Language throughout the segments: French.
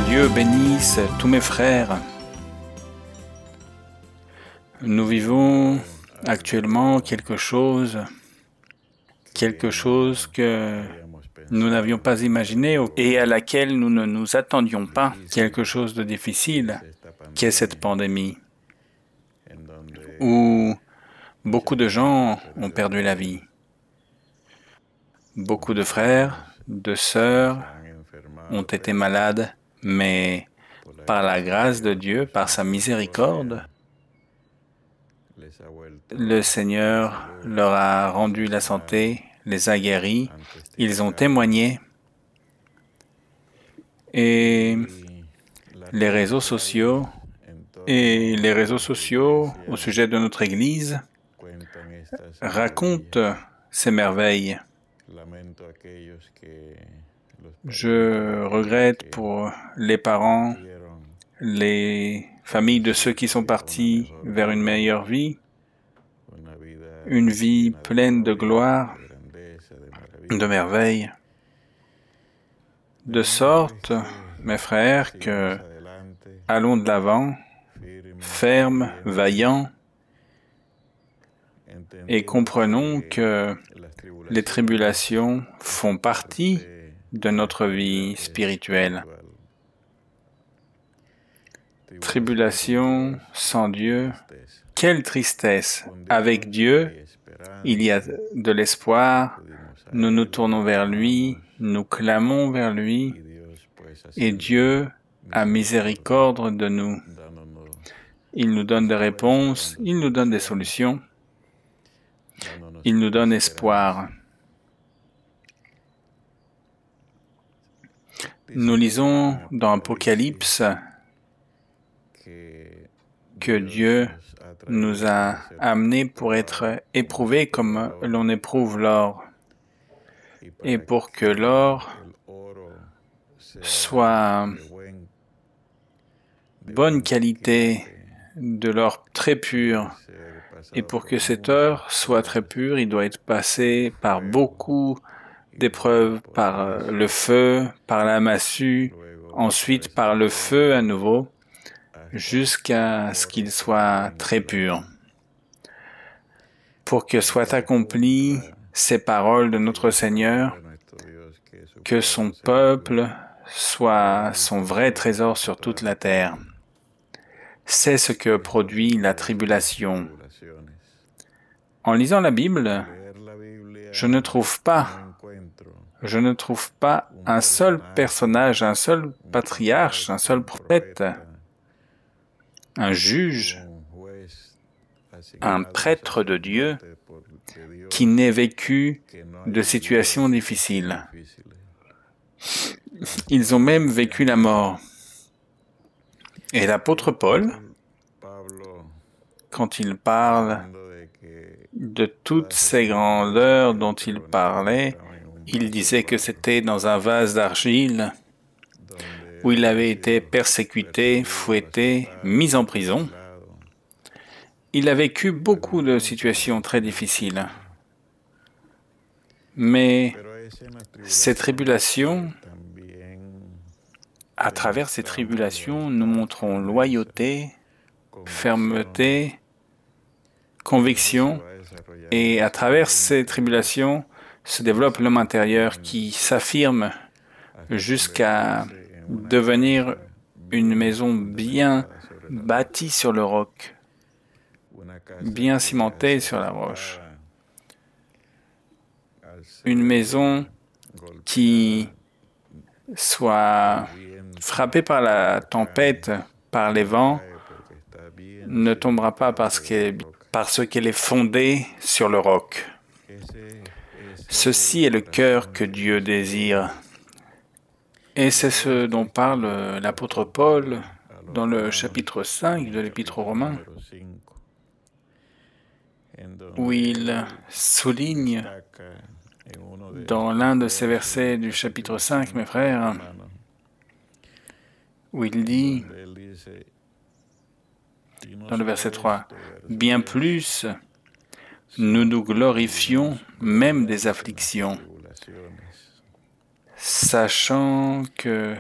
Dieu bénisse tous mes frères. Nous vivons actuellement quelque chose que nous n'avions pas imaginé et à laquelle nous ne nous attendions pas, quelque chose de difficile qu'est cette pandémie, où beaucoup de gens ont perdu la vie. Beaucoup de frères, de sœurs ont été malades, mais par la grâce de Dieu, par sa miséricorde, le Seigneur leur a rendu la santé, les a guéris, ils ont témoigné et les réseaux sociaux au sujet de notre Église racontent ces merveilles. Je regrette pour les parents, les familles de ceux qui sont partis vers une meilleure vie, une vie pleine de gloire, de merveilles, de sorte, mes frères, que allons de l'avant, fermes, vaillants, et comprenons que les tribulations font partie de notre vie spirituelle. Tribulation sans Dieu, quelle tristesse! Avec Dieu, il y a de l'espoir, nous nous tournons vers lui, nous clamons vers lui, et Dieu a miséricorde de nous. Il nous donne des réponses, il nous donne des solutions, il nous donne espoir. Nous lisons dans Apocalypse que Dieu nous a amenés pour être éprouvés comme l'on éprouve l'or, et pour que l'or soit bonne qualité, de l'or très pur, et pour que cet or soit très pur, il doit être passé par beaucoup d'épreuves, par le feu, par la massue, ensuite par le feu à nouveau, jusqu'à ce qu'il soit très pur. Pour que soient accomplies ces paroles de notre Seigneur, que son peuple soit son vrai trésor sur toute la terre. C'est ce que produit la tribulation. En lisant la Bible, je ne trouve pas un seul personnage, un seul patriarche, un seul prophète, un juge, un prêtre de Dieu qui n'ait vécu de situations difficiles. Ils ont même vécu la mort. Et l'apôtre Paul, quand il parle de toutes ces grandeurs dont il parlait, il disait que c'était dans un vase d'argile où il avait été persécuté, fouetté, mis en prison. Il a vécu beaucoup de situations très difficiles. Mais ces tribulations, à travers ces tribulations, nous montrons loyauté, fermeté, conviction, et à travers ces tribulations se développe l'homme intérieur qui s'affirme jusqu'à devenir une maison bien bâtie sur le roc, bien cimentée sur la roche. Une maison qui soit frappée par la tempête, par les vents, ne tombera pas parce qu'elle est fondée sur le roc. Ceci est le cœur que Dieu désire. Et c'est ce dont parle l'apôtre Paul dans le chapitre 5 de l'Épître aux Romains, où il souligne dans l'un de ces versets du chapitre 5, mes frères, où il dit, dans le verset 3, « Bien plus, nous nous glorifions même des afflictions. » sachant que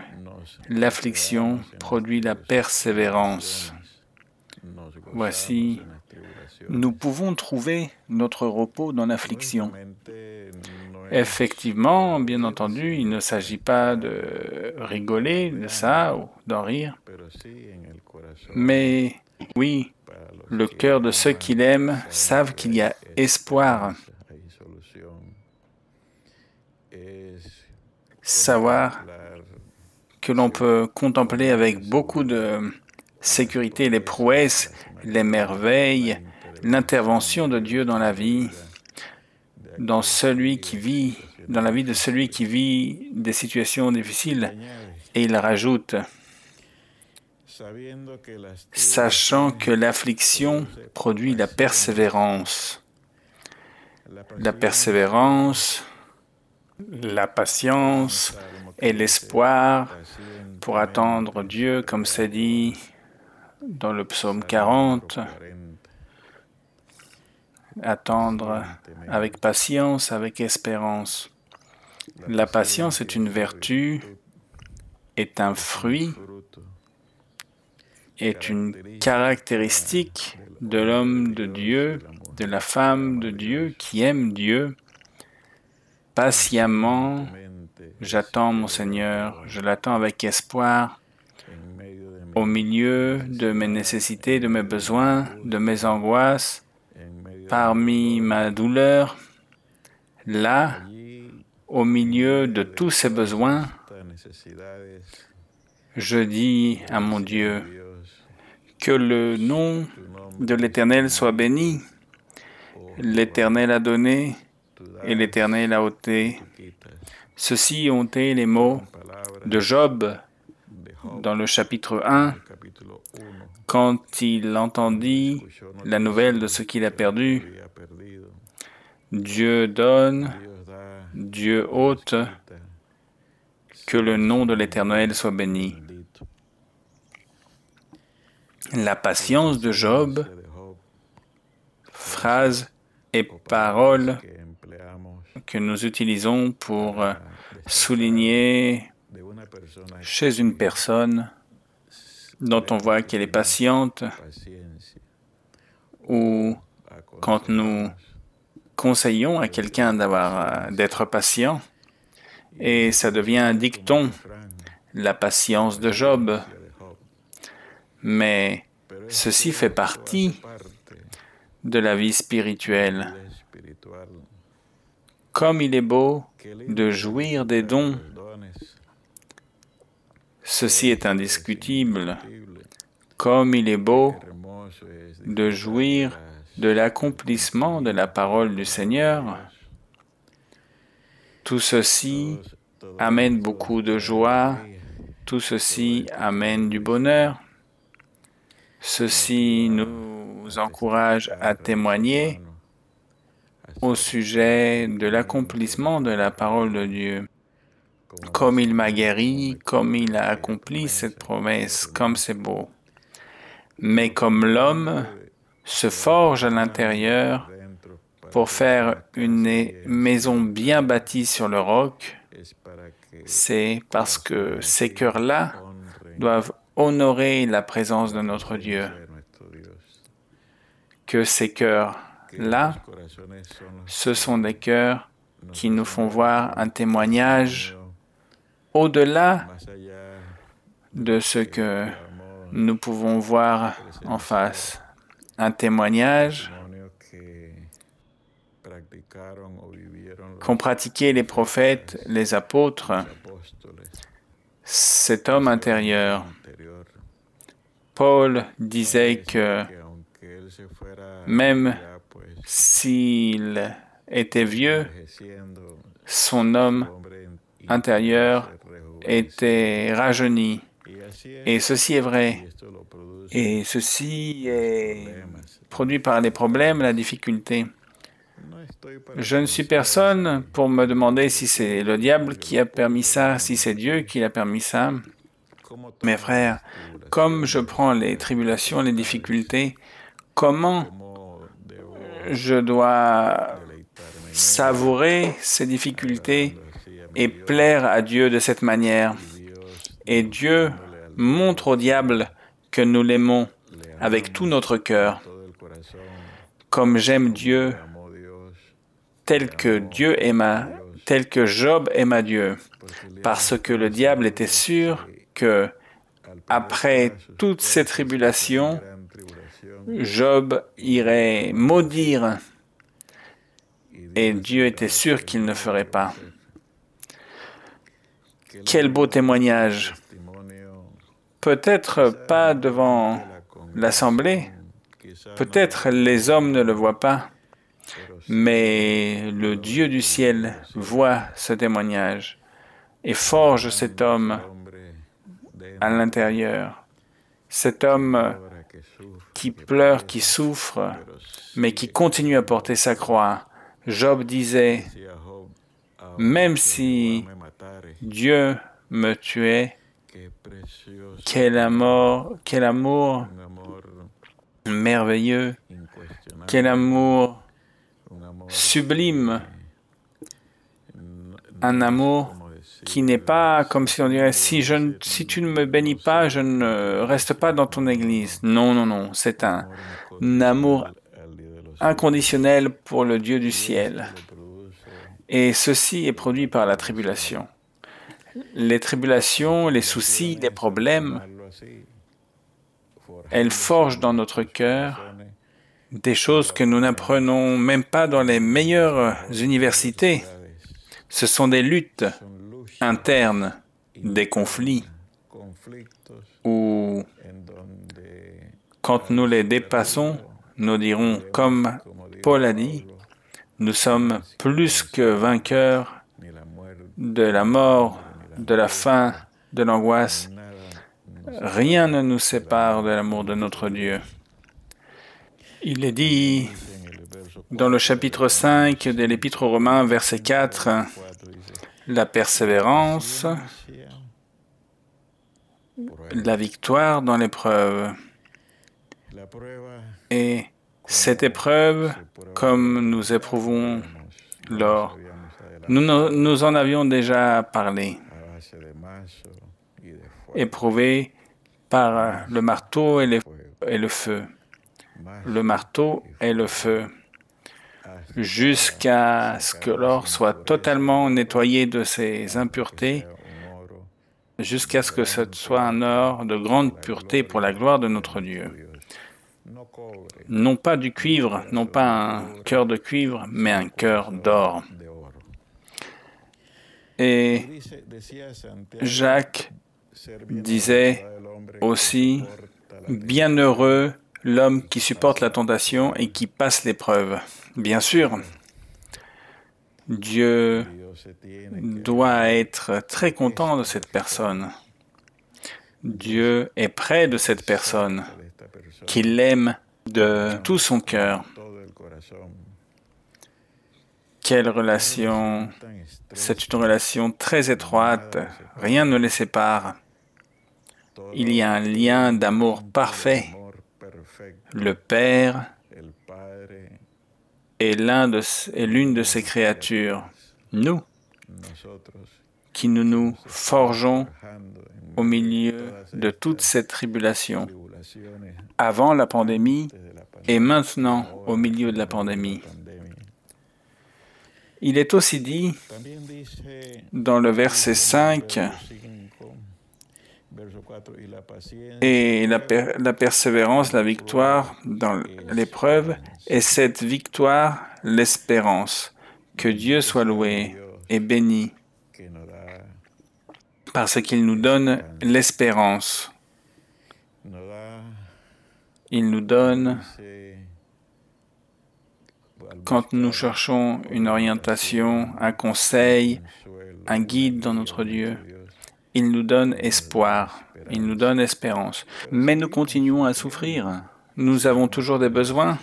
l'affliction produit la persévérance. Voici, nous pouvons trouver notre repos dans l'affliction. Effectivement, bien entendu, il ne s'agit pas de rigoler de ça ou d'en rire, mais oui, le cœur de ceux qui l'aiment savent qu'il y a espoir. Savoir que l'on peut contempler avec beaucoup de sécurité les prouesses, les merveilles, l'intervention de Dieu dans la vie, dans la vie de celui qui vit des situations difficiles. Et il rajoute, sachant que l'affliction produit la persévérance. La persévérance, la patience et l'espoir pour attendre Dieu, comme c'est dit dans le psaume 40, attendre avec patience, avec espérance. La patience est une vertu, est un fruit, est une caractéristique de l'homme de Dieu, de la femme de Dieu qui aime Dieu. Patiemment, j'attends mon Seigneur, je l'attends avec espoir, au milieu de mes nécessités, de mes besoins, de mes angoisses, parmi ma douleur, là, au milieu de tous ces besoins, je dis à mon Dieu, que le nom de l'Éternel soit béni. L'Éternel a donné et l'Éternel a ôté. Ceux-ci ont été les mots de Job dans le chapitre 1, quand il entendit la nouvelle de ce qu'il a perdu. Dieu donne, Dieu ôte, que le nom de l'Éternel soit béni. La patience de Job, phrase et parole que nous utilisons pour souligner chez une personne dont on voit qu'elle est patiente, ou quand nous conseillons à quelqu'un d'être patient, et ça devient un dicton, la patience de Job. Mais ceci fait partie de la vie spirituelle. Comme il est beau de jouir des dons, ceci est indiscutible. Comme il est beau de jouir de l'accomplissement de la parole du Seigneur, tout ceci amène beaucoup de joie, tout ceci amène du bonheur. Ceci nous encourage à témoigner au sujet de l'accomplissement de la parole de Dieu. Comme il m'a guéri, comme il a accompli cette promesse, comme c'est beau. Mais comme l'homme se forge à l'intérieur pour faire une maison bien bâtie sur le roc, c'est parce que ces cœurs-là doivent honorer la présence de notre Dieu. Que ces cœurs-là, ce sont des cœurs qui nous font voir un témoignage au-delà de ce que nous pouvons voir en face. Un témoignage qu'ont pratiqué les prophètes, les apôtres, cet homme intérieur. Paul disait que même s'il était vieux, son homme intérieur était rajeuni. Et ceci est vrai. Et ceci est produit par les problèmes, la difficulté. Je ne suis personne pour me demander si c'est le diable qui a permis ça, si c'est Dieu qui a permis ça. Mes frères, comme je prends les tribulations, les difficultés, comment je dois savourer ces difficultés et plaire à Dieu de cette manière. Et Dieu montre au diable que nous l'aimons avec tout notre cœur, comme j'aime Dieu, tel que Job aima Dieu, parce que le diable était sûr que, après toutes ces tribulations, Job irait maudire, et Dieu était sûr qu'il ne ferait pas. Quel beau témoignage! Peut-être pas devant l'Assemblée, peut-être les hommes ne le voient pas, mais le Dieu du ciel voit ce témoignage et forge cet homme à l'intérieur. Cet homme qui pleure, qui souffre, mais qui continue à porter sa croix. Job disait, « Même si Dieu me tuait, quel amour merveilleux, quel amour sublime, un amour qui n'est pas comme si on dirait, si tu ne me bénis pas, je ne reste pas dans ton église. Non, non, non, c'est un amour inconditionnel pour le Dieu du ciel. Et ceci est produit par la tribulation. Les tribulations, les soucis, les problèmes, elles forgent dans notre cœur des choses que nous n'apprenons même pas dans les meilleures universités. Ce sont des luttes internes, des conflits, où, quand nous les dépassons, nous dirons, comme Paul a dit, nous sommes plus que vainqueurs de la mort, de la faim, de l'angoisse. Rien ne nous sépare de l'amour de notre Dieu. Il est dit dans le chapitre 5 de l'Épître aux Romains, verset 4, la persévérance, la victoire dans l'épreuve. Et cette épreuve, comme nous éprouvons lors, nous en avions déjà parlé, éprouvée par le marteau et le feu. Le marteau et le feu, jusqu'à ce que l'or soit totalement nettoyé de ses impuretés, jusqu'à ce que ce soit un or de grande pureté pour la gloire de notre Dieu. Non pas du cuivre, non pas un cœur de cuivre, mais un cœur d'or. Et Jacques disait aussi, « Bienheureux l'homme qui supporte la tentation et qui passe l'épreuve. » Bien sûr, Dieu doit être très content de cette personne. Dieu est près de cette personne, qu'il l'aime de tout son cœur. Quelle relation! C'est une relation très étroite, rien ne les sépare. Il y a un lien d'amour parfait. Le Père est l'une de ses créatures, nous, qui nous forgeons au milieu de toute cette tribulation, avant la pandémie et maintenant au milieu de la pandémie. Il est aussi dit dans le verset 5, et la persévérance, la victoire dans l'épreuve, et cette victoire, l'espérance. Que Dieu soit loué et béni, parce qu'il nous donne l'espérance. Il nous donne, quand nous cherchons une orientation, un conseil, un guide dans notre Dieu, il nous donne espoir, il nous donne espérance. Mais nous continuons à souffrir. Nous avons toujours des besoins.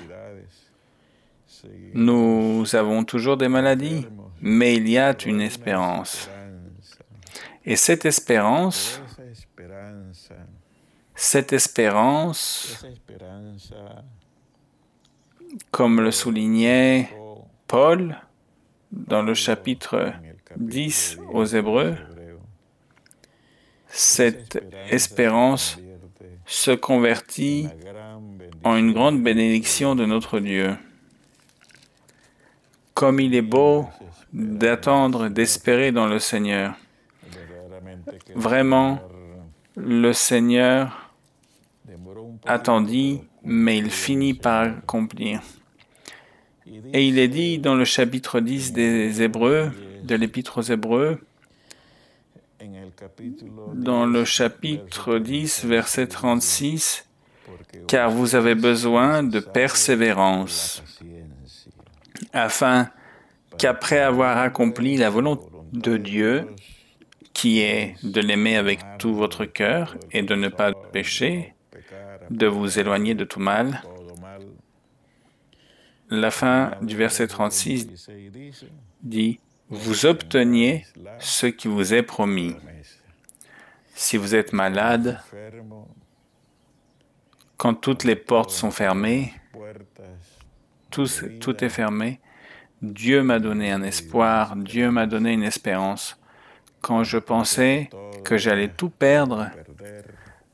Nous avons toujours des maladies. Mais il y a une espérance. Et cette espérance, comme le soulignait Paul, dans le chapitre 10 aux Hébreux, cette espérance se convertit en une grande bénédiction de notre Dieu. Comme il est beau d'attendre, d'espérer dans le Seigneur. Vraiment, le Seigneur attendit, mais il finit par accomplir. Et il est dit dans le chapitre 10 des Hébreux, de l'Épître aux Hébreux, dans le chapitre 10, verset 36, « Car vous avez besoin de persévérance, afin qu'après avoir accompli la volonté de Dieu, qui est de l'aimer avec tout votre cœur et de ne pas pécher, de vous éloigner de tout mal. » La fin du verset 36 dit « Vous obteniez ce qui vous est promis. » Si vous êtes malade, quand toutes les portes sont fermées, tout est fermé, Dieu m'a donné un espoir, Dieu m'a donné une espérance. Quand je pensais que j'allais tout perdre,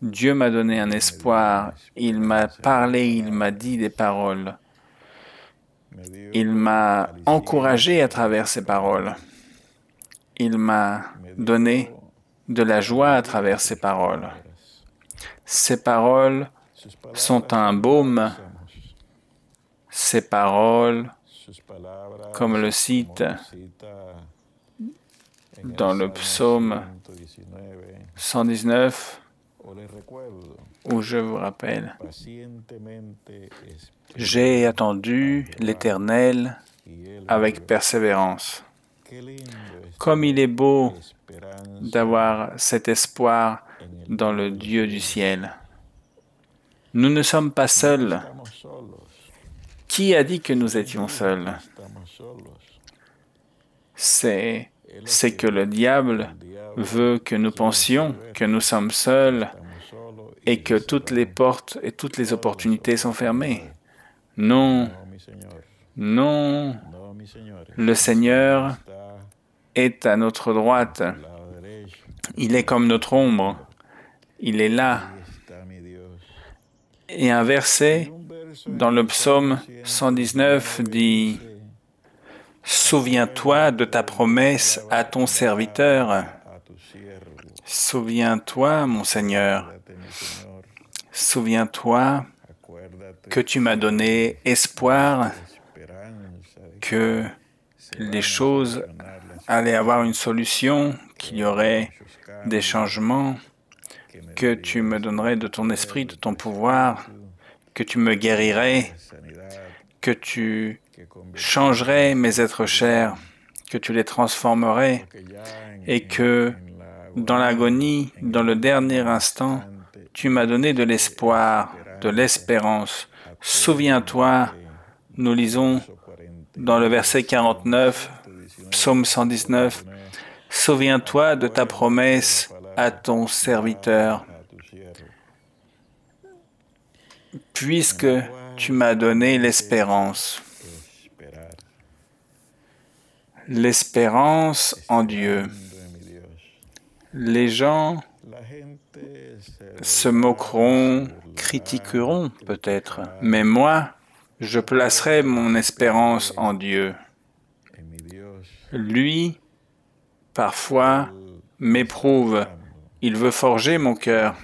Dieu m'a donné un espoir. Il m'a parlé, il m'a dit des paroles. Il m'a encouragé à travers ces paroles. Il m'a donné de la joie à travers ces paroles. Ces paroles sont un baume. Ces paroles, comme le cite dans le psaume 119, où je vous rappelle, « J'ai attendu l'Éternel avec persévérance. » Comme il est beau d'avoir cet espoir dans le Dieu du ciel. Nous ne sommes pas seuls. Qui a dit que nous étions seuls? C'est que le diable veut que nous pensions que nous sommes seuls et que toutes les portes et toutes les opportunités sont fermées. Non, non, le Seigneur est à notre droite. Il est comme notre ombre. Il est là. Et un verset dans le psaume 119 dit « Souviens-toi de ta promesse à ton serviteur. » Souviens-toi, mon Seigneur. Souviens-toi que tu m'as donné espoir, que les choses allaient avoir une solution, qu'il y aurait des changements, que tu me donnerais de ton esprit, de ton pouvoir, que tu me guérirais, que tu changerais mes êtres chers, que tu les transformerais et que dans l'agonie, dans le dernier instant, tu m'as donné de l'espoir, de l'espérance. Souviens-toi, nous lisons dans le verset 49, psaume 119, « Souviens-toi de ta promesse à ton serviteur, puisque tu m'as donné l'espérance. » L'espérance en Dieu. Les gens se moqueront, critiqueront peut-être, mais moi, je placerai mon espérance en Dieu. Lui, parfois, m'éprouve. Il veut forger mon cœur,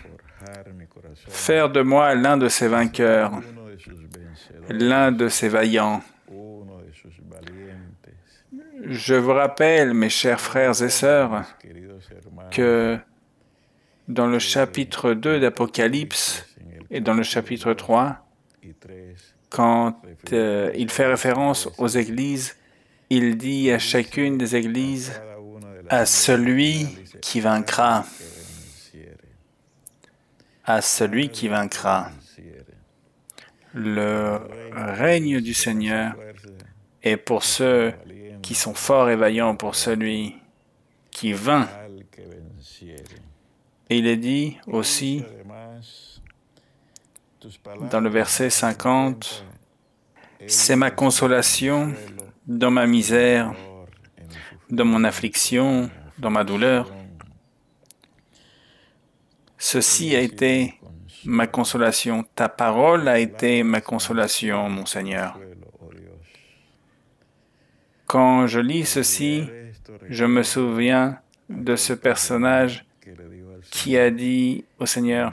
faire de moi l'un de ses vainqueurs, l'un de ses vaillants. Je vous rappelle, mes chers frères et sœurs, que dans le chapitre 2 d'Apocalypse et dans le chapitre 3, quand il fait référence aux églises, il dit à chacune des églises, à celui qui vaincra, à celui qui vaincra. Le règne du Seigneur est pour ceux qui sont forts et vaillants, pour celui qui vainc. Et il est dit aussi dans le verset 50, « C'est ma consolation dans ma misère, dans mon affliction, dans ma douleur. Ceci a été ma consolation. Ta parole a été ma consolation, mon Seigneur. Quand je lis ceci, je me souviens de ce personnage qui a dit au Seigneur,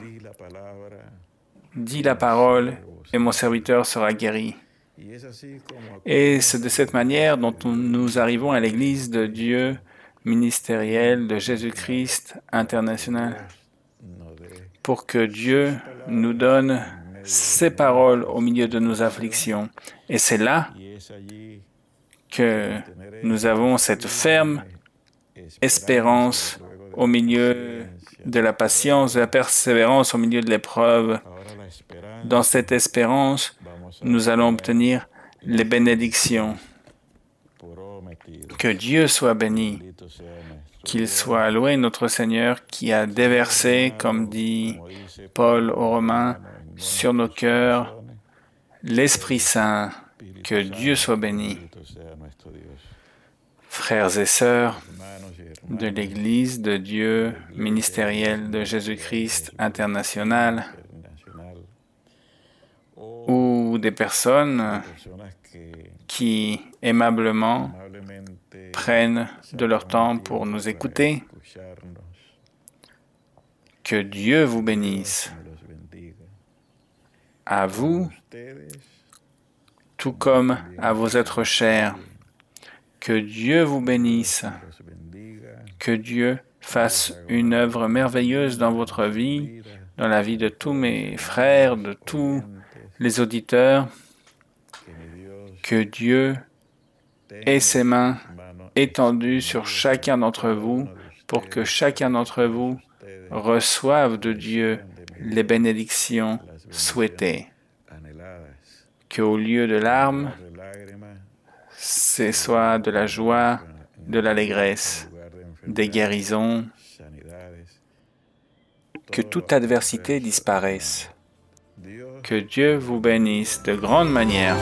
« Dis la parole et mon serviteur sera guéri. » Et c'est de cette manière dont nous arrivons à l'Église de Dieu ministérielle de Jésus-Christ international, pour que Dieu nous donne ses paroles au milieu de nos afflictions. Et c'est là que nous avons cette ferme espérance au milieu de la patience, de la persévérance, au milieu de l'épreuve. Dans cette espérance, nous allons obtenir les bénédictions. Que Dieu soit béni, qu'il soit loué notre Seigneur qui a déversé, comme dit Paul aux Romains, sur nos cœurs l'Esprit Saint. Que Dieu soit béni. Frères et sœurs de l'Église de Dieu ministérielle de Jésus-Christ international, ou des personnes qui aimablement prennent de leur temps pour nous écouter, que Dieu vous bénisse. À vous, tout comme à vos êtres chers. Que Dieu vous bénisse. Que Dieu fasse une œuvre merveilleuse dans votre vie, dans la vie de tous mes frères, de tous les auditeurs. Que Dieu ait ses mains étendues sur chacun d'entre vous pour que chacun d'entre vous reçoive de Dieu les bénédictions souhaitées. Qu'au lieu de larmes, ce soit de la joie, de l'allégresse, des guérisons, que toute adversité disparaisse. Que Dieu vous bénisse de grande manière.